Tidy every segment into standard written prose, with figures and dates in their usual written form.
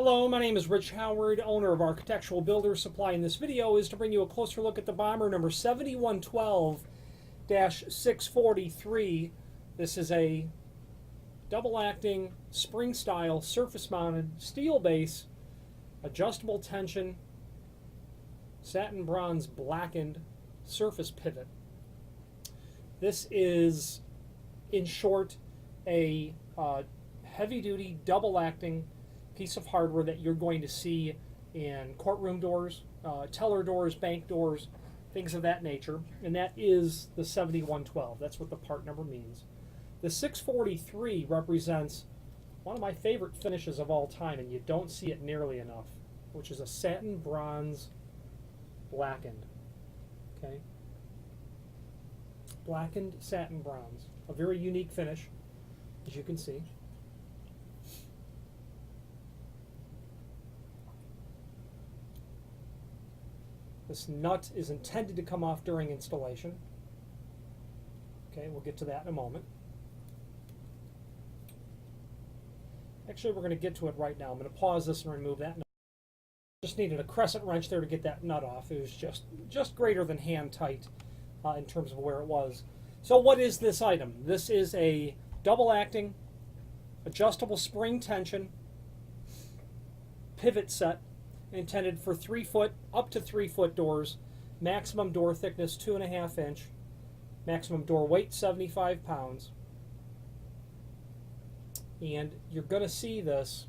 Hello, my name is Rich Howard, owner of Architectural Builders Supply, and this video is to bring you a closer look at the Bommer number 7112-643. This is a double-acting, spring-style, surface-mounted, steel base, adjustable tension, satin bronze blackened surface pivot. This is, in short, a heavy-duty, double-acting piece of hardware that you're going to see in courtroom doors, teller doors, bank doors, things of that nature, and that is the 7112. That's what the part number means. The 643 represents one of my favorite finishes of all time, and you don't see it nearly enough, which is a satin bronze blackened. Okay, blackened satin bronze, a very unique finish, as you can see. This nut is intended to come off during installation. Okay, we'll get to that in a moment. Actually, we're going to get to it right now. I'm going to pause this and remove that nut. Just needed a crescent wrench there to get that nut off. It was just greater than hand tight in terms of where it was. So what is this item? This is a double-acting, adjustable spring tension pivot set intended for 3-foot up to 3-foot doors, maximum door thickness 2.5 inch, maximum door weight 75 pounds. And you're going to see this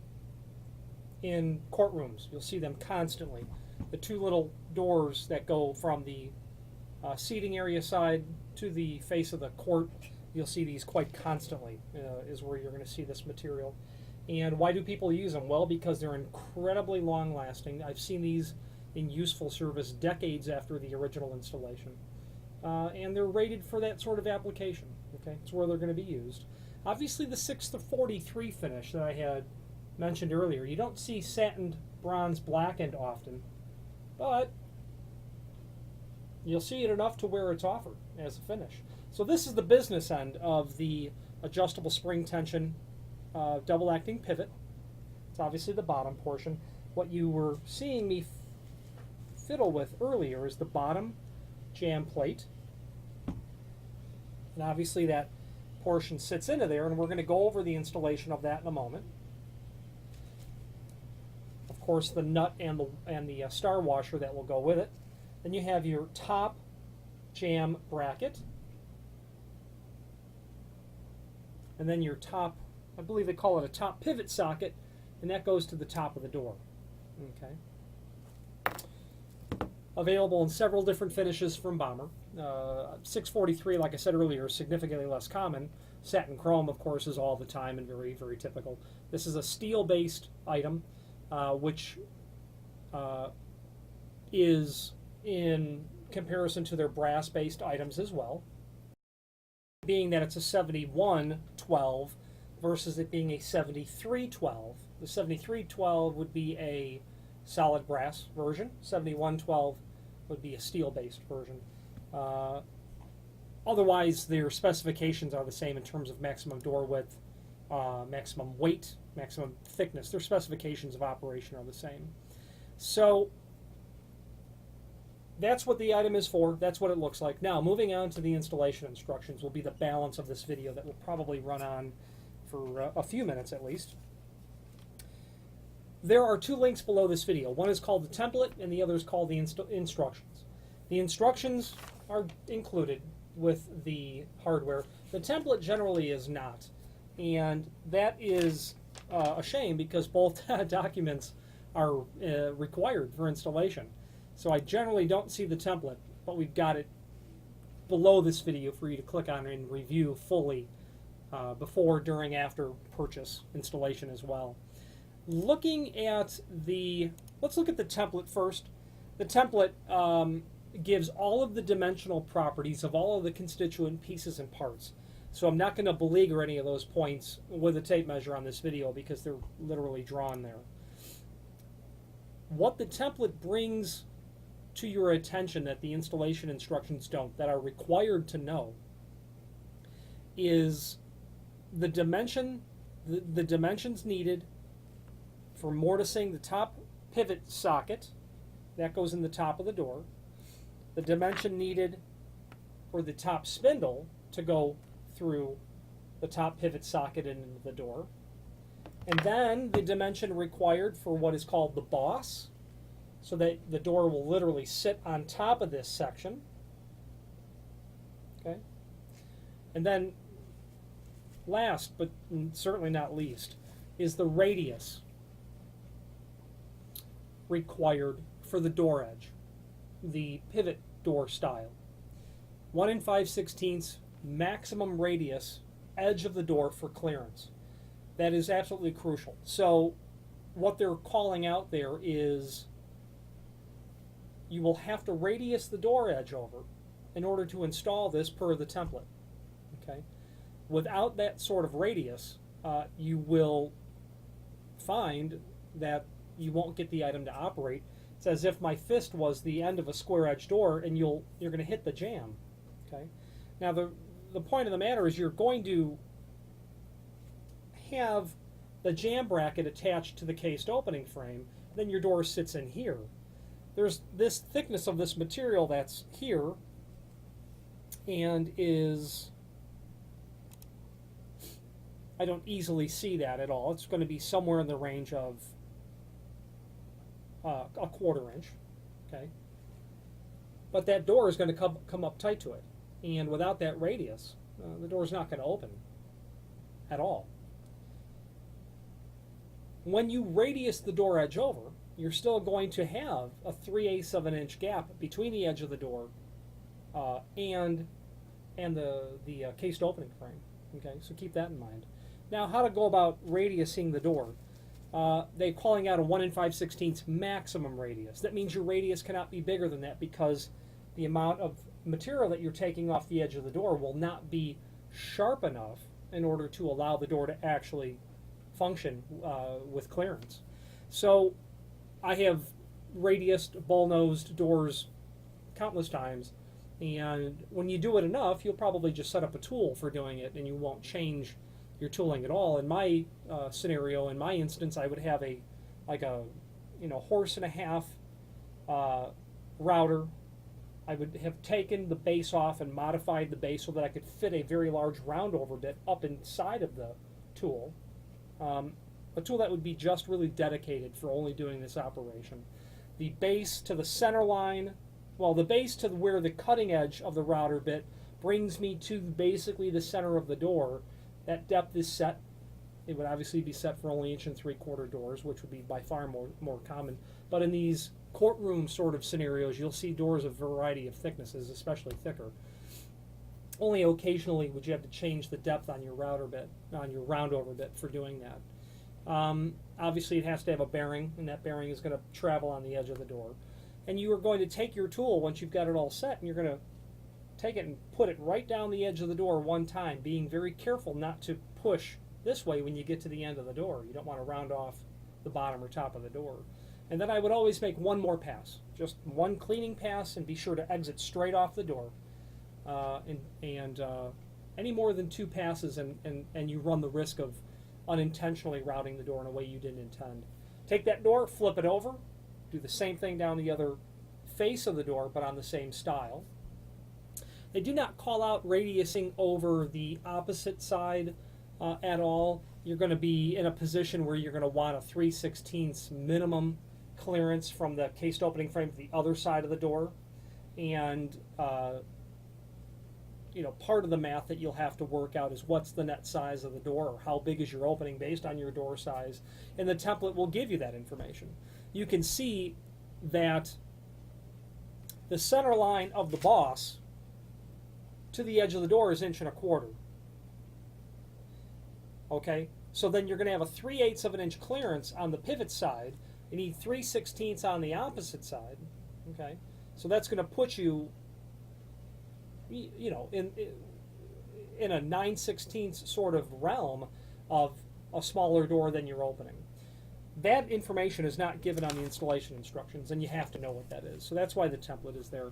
in courtrooms. You'll see them constantly. The two little doors that go from the seating area side to the face of the court, you'll see these quite constantly, is where you're going to see this material. And why do people use them? Well, because they're incredibly long-lasting. I've seen these in useful service decades after the original installation. And they're rated for that sort of application. Okay, it's where they're going to be used. Obviously, the 643 finish that I had mentioned earlier, you don't see satin bronze blackened often, but you'll see it enough to where it's offered as a finish. So this is the business end of the adjustable spring tension double-acting pivot. It's obviously the bottom portion. What you were seeing me fiddle with earlier is the bottom jam plate. And obviously that portion sits into there, and we're going to go over the installation of that in a moment. Of course, the nut and the star washer that will go with it. Then you have your top jam bracket, and then your top, I believe they call it a top pivot socket, and that goes to the top of the door. Okay. Available in several different finishes from Bommer. 643, like I said earlier, is significantly less common. Satin chrome, of course, is all the time and very, very typical. This is a steel-based item, which is in comparison to their brass-based items as well. Being that it's a 7112 versus it being a 7312. The 7312 would be a solid brass version. 7112 would be a steel-based version. Otherwise, their specifications are the same in terms of maximum door width, maximum weight, maximum thickness. Their specifications of operation are the same. So that's what the item is for. That's what it looks like. Now, moving on to the installation instructions will be the balance of this video that will probably run on for a few minutes at least. There are two links below this video. One is called the template, and the other is called the instructions. The instructions are included with the hardware. The template generally is not, and that is a shame because both documents are required for installation. So I generally don't see the template, but we've got it below this video for you to click on and review fully before, during, after purchase installation as well. Looking at let's look at the template first. The template gives all of the dimensional properties of all of the constituent pieces and parts. So I'm not going to beleaguer any of those points with a tape measure on this video because they're literally drawn there. What the template brings to your attention that the installation instructions don't, that are required to know, is the dimensions needed for mortising the top pivot socket. That goes in the top of the door. The dimension needed for the top spindle to go through the top pivot socket and into the door. And then the dimension required for what is called the boss, so that the door will literally sit on top of this section. Okay? And then last, but certainly not least, is the radius required for the door edge, the pivot door style. 1 5/16 maximum radius edge of the door for clearance. That is absolutely crucial. So what they're calling out there is you will have to radius the door edge over in order to install this per the template. Okay? Without that sort of radius, you will find that you won't get the item to operate. It's as if my fist was the end of a square edge door and you're going to hit the jamb. Okay? Now the point of the matter is you're going to have the jamb bracket attached to the cased opening frame, then your door sits in here. There's this thickness of this material that's here and is, I don't easily see that at all. It's going to be somewhere in the range of a 1/4 inch, okay? But that door is going to come up tight to it, and without that radius, the door is not going to open at all. When you radius the door edge over, you're still going to have a 3/8 of an inch gap between the edge of the door and the cased opening frame. Okay, so keep that in mind. Now, how to go about radiusing the door? They're calling out a 1 5/16 maximum radius. That means your radius cannot be bigger than that because the amount of material that you're taking off the edge of the door will not be sharp enough in order to allow the door to actually function with clearance. So I have radiused, bull-nosed doors countless times, and when you do it enough, you'll probably just set up a tool for doing it, and you won't change your tooling at all. In my scenario, in my instance, I would have a horse and a half router. I would have taken the base off and modified the base so that I could fit a very large round over bit up inside of the tool. A tool that would be just really dedicated for only doing this operation. The base to the center line, well, the base to where the cutting edge of the router bit brings me to basically the center of the door. That depth is set. It would obviously be set for only 1 3/4 doors, which would be by far more common. But in these courtroom sort of scenarios, you'll see doors of a variety of thicknesses, especially thicker. Only occasionally would you have to change the depth on your router bit, on your round over bit for doing that. Obviously it has to have a bearing, and that bearing is going to travel on the edge of the door. And you are going to take your tool once you've got it all set, and you're going to take it and put it right down the edge of the door one time, being very careful not to push this way when you get to the end of the door. You don't want to round off the bottom or top of the door. And then I would always make one more pass, just one cleaning pass, and be sure to exit straight off the door. Any more than 2 passes and you run the risk of unintentionally routing the door in a way you didn't intend. Take that door, flip it over, do the same thing down the other face of the door, but on the same style. They do not call out radiusing over the opposite side at all. You're going to be in a position where you're going to want a 3/16 minimum clearance from the cased opening frame to the other side of the door. And part of the math that you'll have to work out is what's the net size of the door, or how big is your opening based on your door size, and the template will give you that information. You can see that the center line of the boss to the edge of the door is 1 1/4 inches. Okay, so then you're going to have a 3/8 of an inch clearance on the pivot side. You need 3/16 on the opposite side. Okay, so that's going to put you in a 9/16 sort of realm of a smaller door than you're opening. That information is not given on the installation instructions, and you have to know what that is. So that's why the template is there.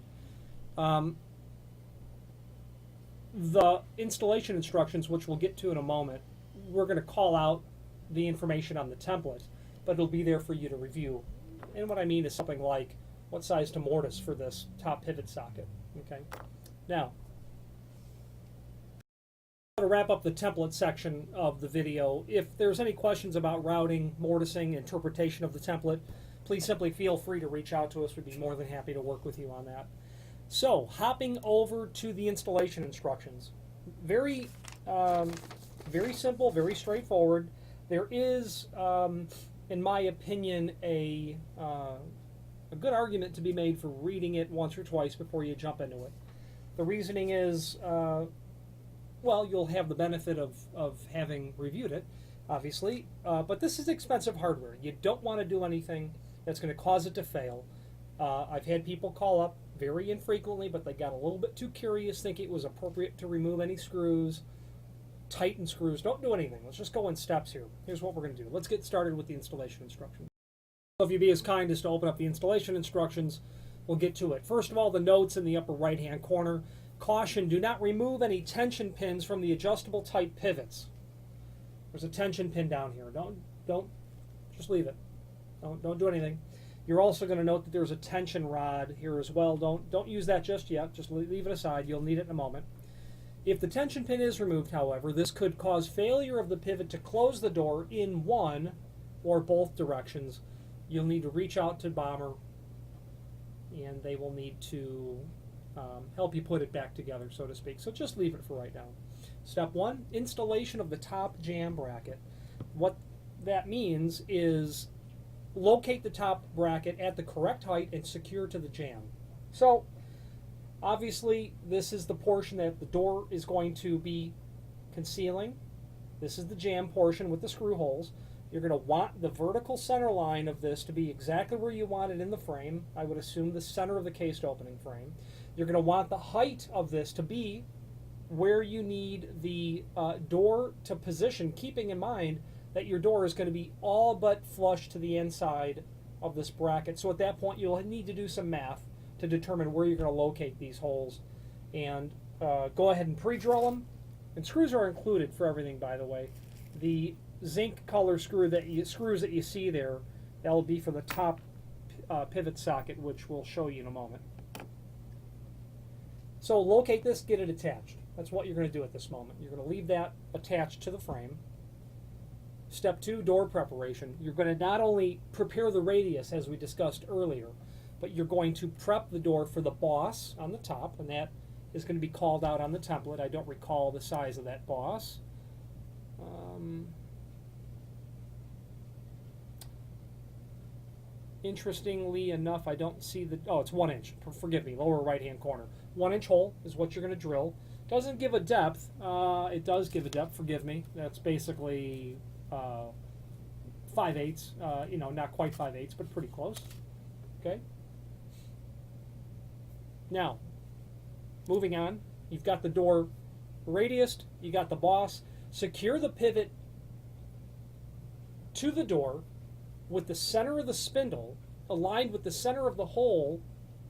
The installation instructions, which we'll get to in a moment, we're going to call out the information on the template. but it'll be there for you to review. And what I mean is something like what size to mortise for this top pivot socket. Okay. Now, to wrap up the template section of the video, if there's any questions about routing, mortising, interpretation of the template, please simply feel free to reach out to us. We'd be more than happy to work with you on that. So, hopping over to the installation instructions. Very simple, very straightforward. There is, in my opinion, a good argument to be made for reading it once or twice before you jump into it. The reasoning is, well, you'll have the benefit of having reviewed it, obviously, but this is expensive hardware. You don't want to do anything that's going to cause it to fail. I've had people call up very infrequently, but they got a little bit too curious, think it was appropriate to remove any screws, tighten screws. Don't do anything. Let's just go in steps here. Here's what we're going to do. Let's get started with the installation instructions. So if you'd be as kind as to open up the installation instructions, we'll get to it. First of all, the notes in the upper right-hand corner. Caution, do not remove any tension pins from the adjustable type pivots. There's a tension pin down here. Don't just leave it. Don't do anything. You're also going to note that there's a tension rod here as well. Don't use that just yet. Just leave it aside. You'll need it in a moment. If the tension pin is removed, however, this could cause failure of the pivot to close the door in one or both directions. You'll need to reach out to Bommer, and they will need to help you put it back together, so to speak. So just leave it for right now. Step 1, installation of the top jam bracket. What that means is locate the top bracket at the correct height and secure to the jam. So obviously this is the portion that the door is going to be concealing. This is the jam portion with the screw holes. You're going to want the vertical center line of this to be exactly where you want it in the frame. I would assume the center of the cased opening frame. You're going to want the height of this to be where you need the door to position, keeping in mind that your door is going to be all but flush to the inside of this bracket. So at that point, you'll need to do some math to determine where you're going to locate these holes. And go ahead and pre-drill them. And screws are included for everything, by the way. The zinc color screws that you see there, that'll be for the top pivot socket, which we'll show you in a moment. So locate this, get it attached. That's what you're going to do at this moment. You're going to leave that attached to the frame. Step 2, door preparation. You're going to not only prepare the radius, as we discussed earlier, but you're going to prep the door for the boss on the top, and that is going to be called out on the template. I don't recall the size of that boss. Interestingly enough, I don't see the, oh, it's 1 inch. Forgive me, lower right-hand corner. 1 inch hole is what you're going to drill. Doesn't give a depth. It does give a depth, forgive me. That's basically 5/8, you know, not quite 5/8, but pretty close. Okay. Now, moving on, you've got the door radiused, you got the boss. Secure the pivot to the door with the center of the spindle aligned with the center of the hole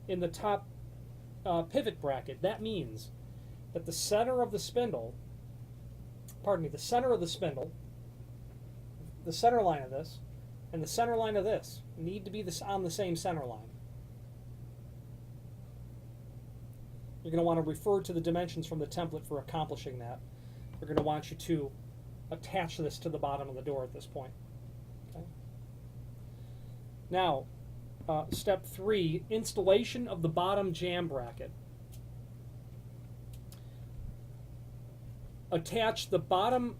in the top pivot bracket. That means that the center of the spindle, the center of the spindle, the center line of this, and the center line of this need to be on the same center line. You're going to want to refer to the dimensions from the template for accomplishing that. We're going to want you to attach this to the bottom of the door at this point. Okay. Now, step 3, installation of the bottom jam bracket. Attach the bottom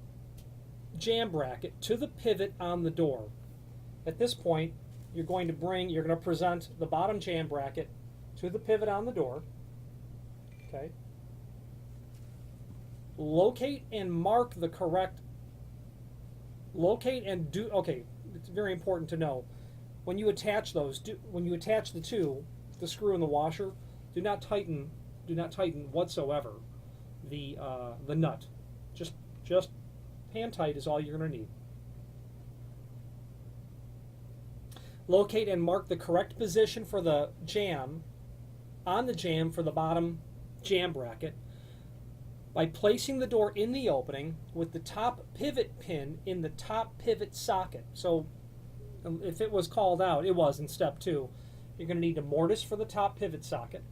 jam bracket to the pivot on the door. At this point, you're going to present the bottom jam bracket to the pivot on the door. Okay. Locate and mark the correct. Okay, it's very important to know when you attach those. When you attach the two, the screw and the washer, do not tighten whatsoever the nut. Just hand tight is all you're going to need. Locate and mark the correct position for the jam on the jam for the bottom jam bracket by placing the door in the opening with the top pivot pin in the top pivot socket. So if it was called out, it was in step 2. You're going to need a mortise for the top pivot socket.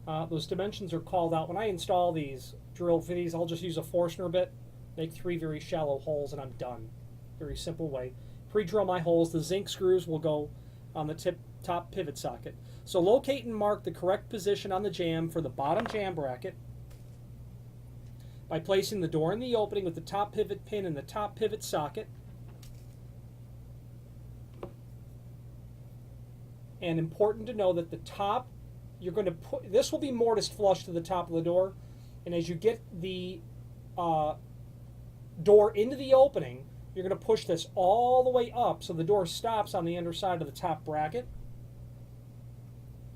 Those dimensions are called out. When I install these drill for these, I'll just use a Forstner bit, make 3 very shallow holes, and I'm done. Very simple way. Pre-drill my holes. The zinc screws will go on the top pivot socket. So locate and mark the correct position on the jamb for the bottom jamb bracket by placing the door in the opening with the top pivot pin in the top pivot socket. And important to know that the top, you're going to put, this will be mortised flush to the top of the door, and as you get the door into the opening, you're going to push this all the way up so the door stops on the underside of the top bracket.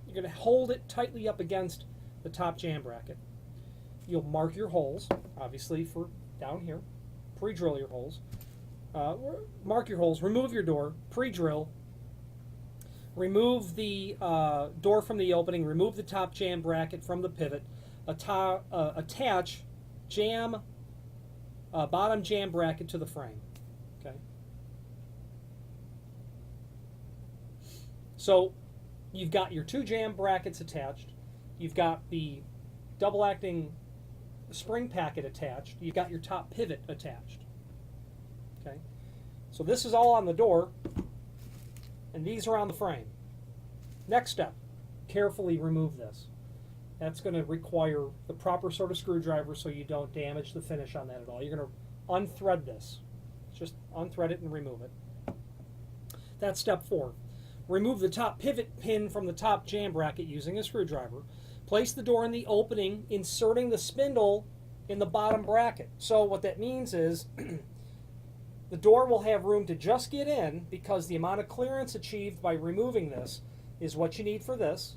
You're going to hold it tightly up against the top jamb bracket. You'll mark your holes, obviously, for down here. Pre-drill your holes. Mark your holes, remove your door, pre-drill. Remove the door from the opening, remove the top jamb bracket from the pivot, attach bottom jamb bracket to the frame. Okay. So you've got your 2 jamb brackets attached, you've got the double acting spring packet attached, you've got your top pivot attached. Okay. So this is all on the door, and these are on the frame. Next step, carefully remove this. That's going to require the proper sort of screwdriver so you don't damage the finish on that at all. You're going to unthread this. Just unthread it and remove it. That's step 4. Remove the top pivot pin from the top jamb bracket using a screwdriver. Place the door in the opening, inserting the spindle in the bottom bracket. So what that means is the door will have room to just get in because the amount of clearance achieved by removing this is what you need for this.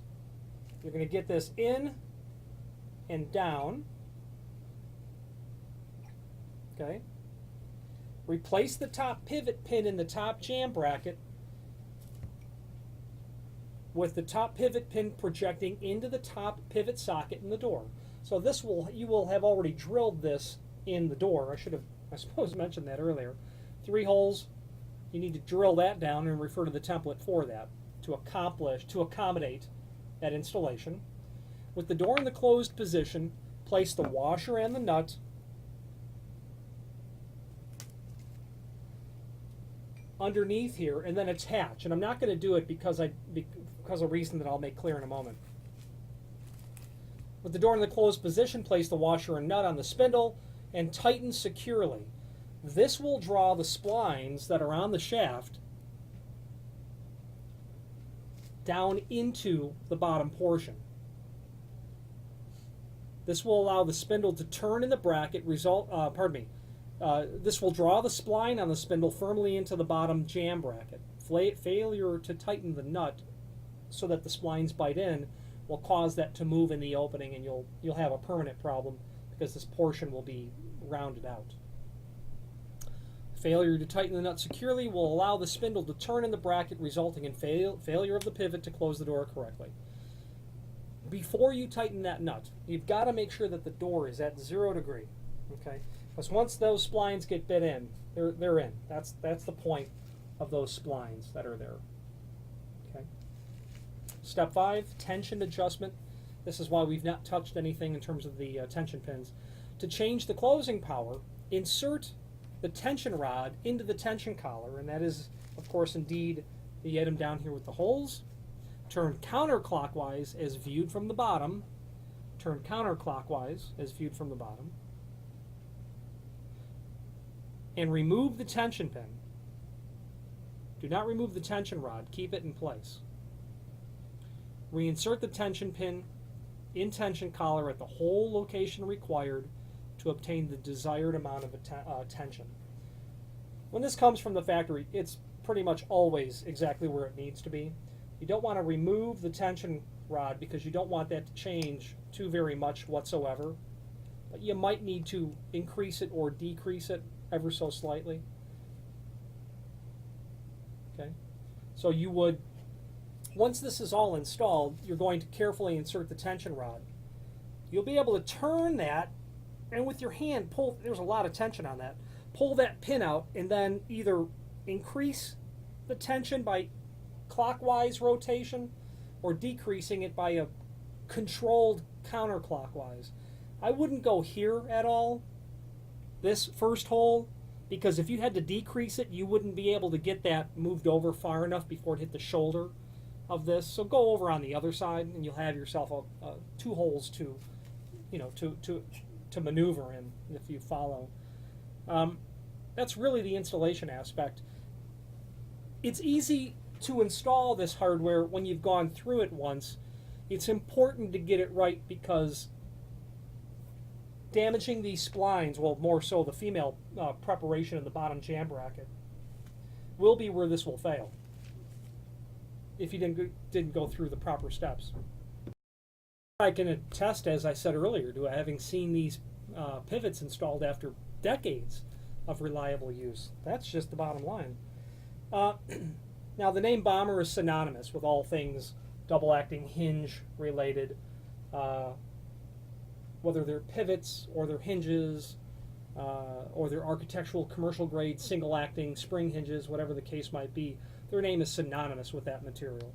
You're going to get this in and down. Okay. Replace the top pivot pin in the top jamb bracket with the top pivot pin projecting into the top pivot socket in the door. So this you will have already drilled this in the door. I suppose mentioned that earlier. 3 holes. You need to drill that down and refer to the template for that to accommodate that installation. With the door in the closed position, place the washer and the nut underneath here and then attach. And I'm not going to do it because of a reason that I'll make clear in a moment. With the door in the closed position, place the washer and nut on the spindle and tighten securely. This will draw the splines that are on the shaft down into the bottom portion. This will allow the spindle to turn in the bracket. This will draw the spline on the spindle firmly into the bottom jamb bracket. Failure to tighten the nut so that the splines bite in will cause that to move in the opening, and you'll have a permanent problem because this portion will be rounded out. Failure to tighten the nut securely will allow the spindle to turn in the bracket, resulting in failure of the pivot to close the door correctly. Before you tighten that nut, you've got to make sure that the door is at 0 degree. Okay, because once those splines get bit in, they're in. That's the point of those splines that are there. Okay. Step 5, tension adjustment. This is why we've not touched anything in terms of the tension pins. To change the closing power, insert the tension rod into the tension collar, and that is, of course, indeed the item down here with the holes. Turn counterclockwise as viewed from the bottom. Turn counterclockwise as viewed from the bottom. And remove the tension pin. Do not remove the tension rod. Keep it in place. Reinsert the tension pin in tension collar at the hole location required to obtain the desired amount of tension. When this comes from the factory, it's pretty much always exactly where it needs to be. You don't want to remove the tension rod because you don't want that to change too very much whatsoever. But you might need to increase it or decrease it ever so slightly. Okay? So you would, once this is all installed, you're going to carefully insert the tension rod. You'll be able to turn that, and with your hand pull, there's a lot of tension on that, pull that pin out and then either increase the tension by clockwise rotation or decreasing it by a controlled counterclockwise. I wouldn't go here at all, this first hole, because if you had to decrease it, you wouldn't be able to get that moved over far enough before it hit the shoulder of this. So go over on the other side, and you'll have yourself two holes to, to maneuver in if you follow. That's really the installation aspect. It's easy to install this hardware when you've gone through it once. It's important to get it right because damaging these splines, well, more so the female preparation in the bottom jam bracket, will be where this will fail if you didn't go through the proper steps. I can attest, as I said earlier, to having seen these pivots installed after decades of reliable use. That's just the bottom line. Now, the name Bommer is synonymous with all things double-acting hinge related, whether they're pivots or they're hinges or they're architectural commercial grade single-acting spring hinges, whatever the case might be. Their name is synonymous with that material.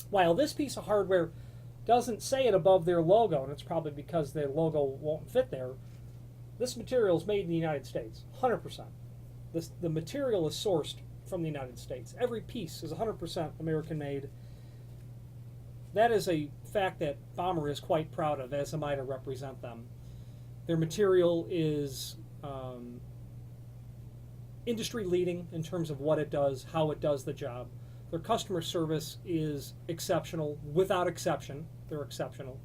While this piece of hardware doesn't say it above their logo, and it's probably because their logo won't fit there, this material is made in the United States, 100%. The material is sourced from the United States. Every piece is 100% American made. That is a fact that Bommer is quite proud of, as am I to represent them. Their material is industry leading in terms of what it does, how it does the job. Their customer service is exceptional, without exception. They're exceptional.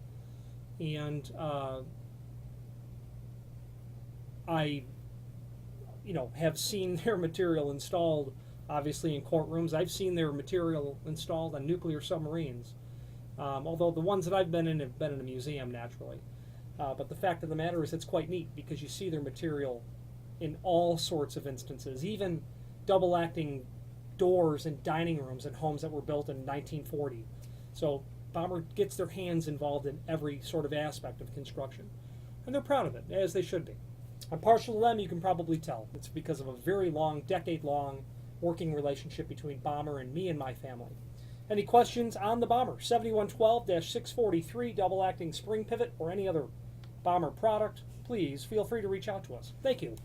And I have seen their material installed, obviously, in courtrooms. I've seen their material installed on nuclear submarines. Although the ones that I've been in have been in a museum, naturally. But the fact of the matter is it's quite neat because you see their material in all sorts of instances, even double-acting doors in dining rooms in homes that were built in 1940. So Bommer gets their hands involved in every sort of aspect of construction. And they're proud of it, as they should be. I'm partial to them, you can probably tell. It's because of a very long, decade-long working relationship between Bommer and me and my family. Any questions on the Bommer 7112-643 double-acting spring pivot or any other Bommer product, please feel free to reach out to us. Thank you.